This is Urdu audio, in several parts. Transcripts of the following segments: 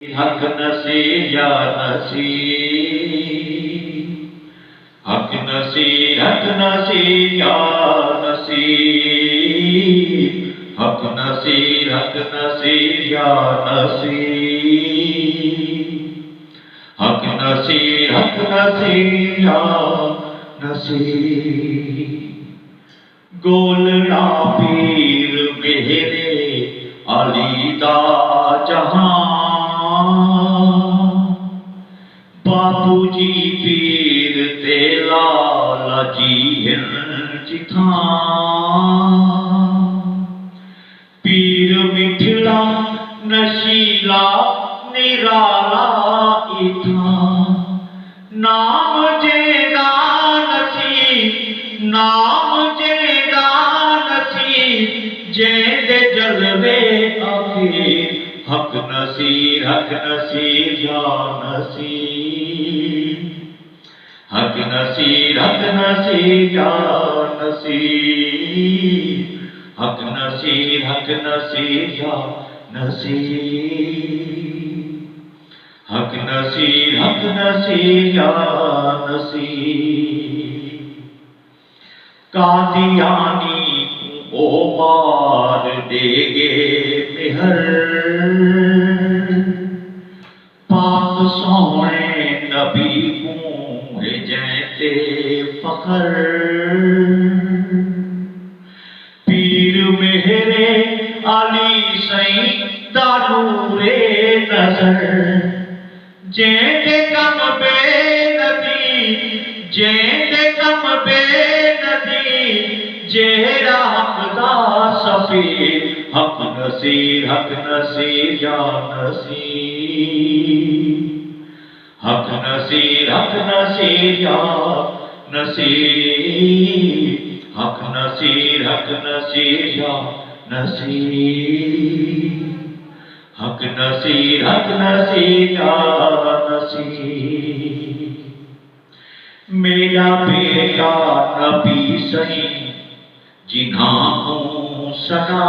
حق نصیر یا نصیر، حق نصیر، حق نصیر یا نصیر، حق نصیر، حق نصیر یا نصیر، حق نصیر، حق نصیر یا نصیر۔ گولڑا پیر میرے علی دا جہاں، باپو جی پیر تے لالا جی جتھاں، پیر مٹھڑا نشیلا نرالا اتھاں، نام جیدا نصیب، نام جیدا نصیب، جیندے جلوے آخر، حق نصیر، حق نصیر یا نصیر، حق نصیر، حق نصیر یا نصیر، حق نصیر، حق نصیر یا نصیر، حق نصیر، حق نصیر یا نصیر۔ قادیانی او مار دے گے مہر، پاک سونے نبی کو ہے جیتے فخر، پیر میرے علی سائیں دا نور نظر، جیندے کم بے ندی، جیندے کم بے ندی، جیڑا حق دا سفیر، حق نصیر، حق نصیر یا نصیر، حق نصیر، حق نصیر یا نصیر، حق نصیر، حق نصیر یا نصیر، حق نصیر، حق نصیر یا نصیر۔ میرا بیٹا نبی سائیں جنہاں کو سنا،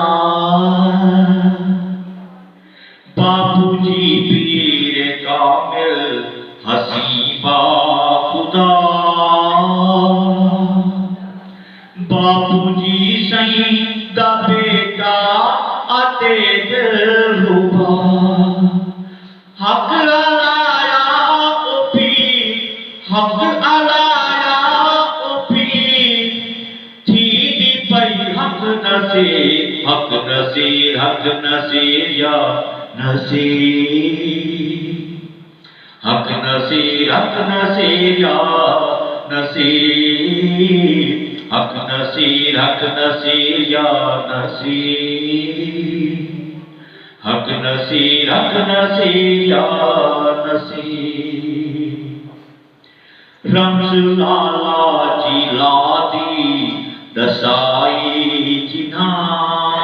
باپو جی پیر کامل حسیبہ خدا، باپو جی سائیں دا بیٹا آتے دلربا، حق علایا او پیر، حق علایا او پیر، تھی دی پئی حق نصیر، حق نصیر، حق نصیر یا نصیر، حق نصیر، حق نصیر یا نصیر، حق نصیر، حق نصیر یا نصیر، حق نصیر، حق نصیر یا نصیر۔ رمز لالا جی لادی دسائی جنہاں،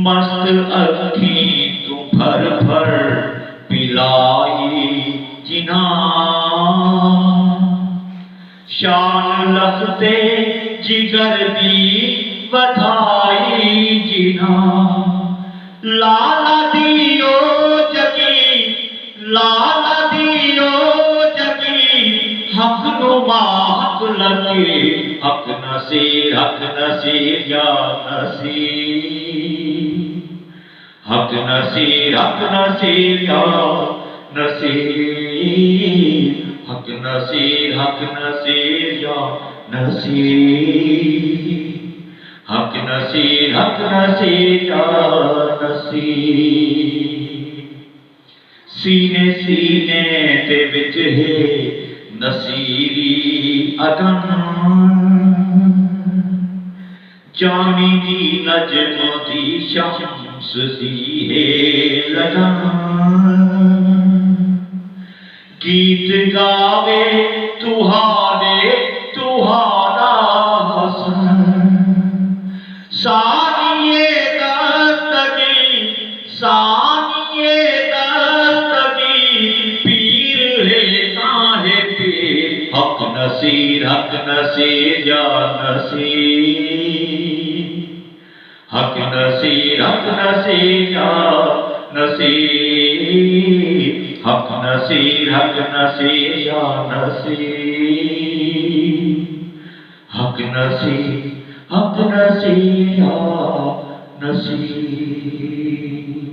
مست اکھیں تو بھر بھر پلائی جنہاں، شان لختے جگر دی ودھائی جنہاں، لالا دیو جگی، لالا دیو جگی، حق نما حق لگے، حق نصیر، حق نصیر یا نصیر، حق نصیر، حق نصیر یا نصیر، حق نصیر، حق نصیر یا نصیر، حق نصیر، حق نصیر یا نصیر۔ سینے سینے دے وچ ہے نصیری اگن، جانی دی نجم دی شمس دی ہے لگن، گیت گاوے تہارے تہارا حسن، سانیے دستگی، سانیے دستگی، پیر ہے تاہے پیر، حق نصیر، حق نصیر یا نصیر، حق نصیر، حق نصیر یا نصیر حق نصیر حق نصیر یا نصیر حق نصیر یا نصیر